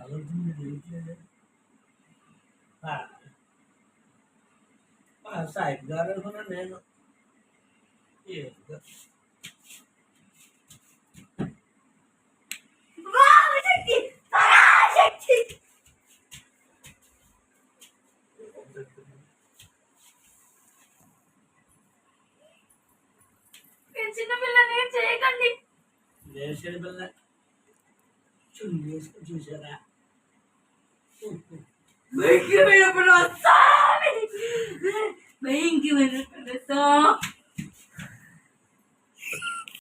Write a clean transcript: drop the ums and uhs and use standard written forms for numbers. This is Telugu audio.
చదువుతుంది తెలియట్లేదు. సాయిబ్ గారు అనుకున్నా నేను. చిన్న పిల్లని చేయకండి. నేను చిన్న పిల్ల చుండి వేసుకుని చూసారా? భయంకరమైన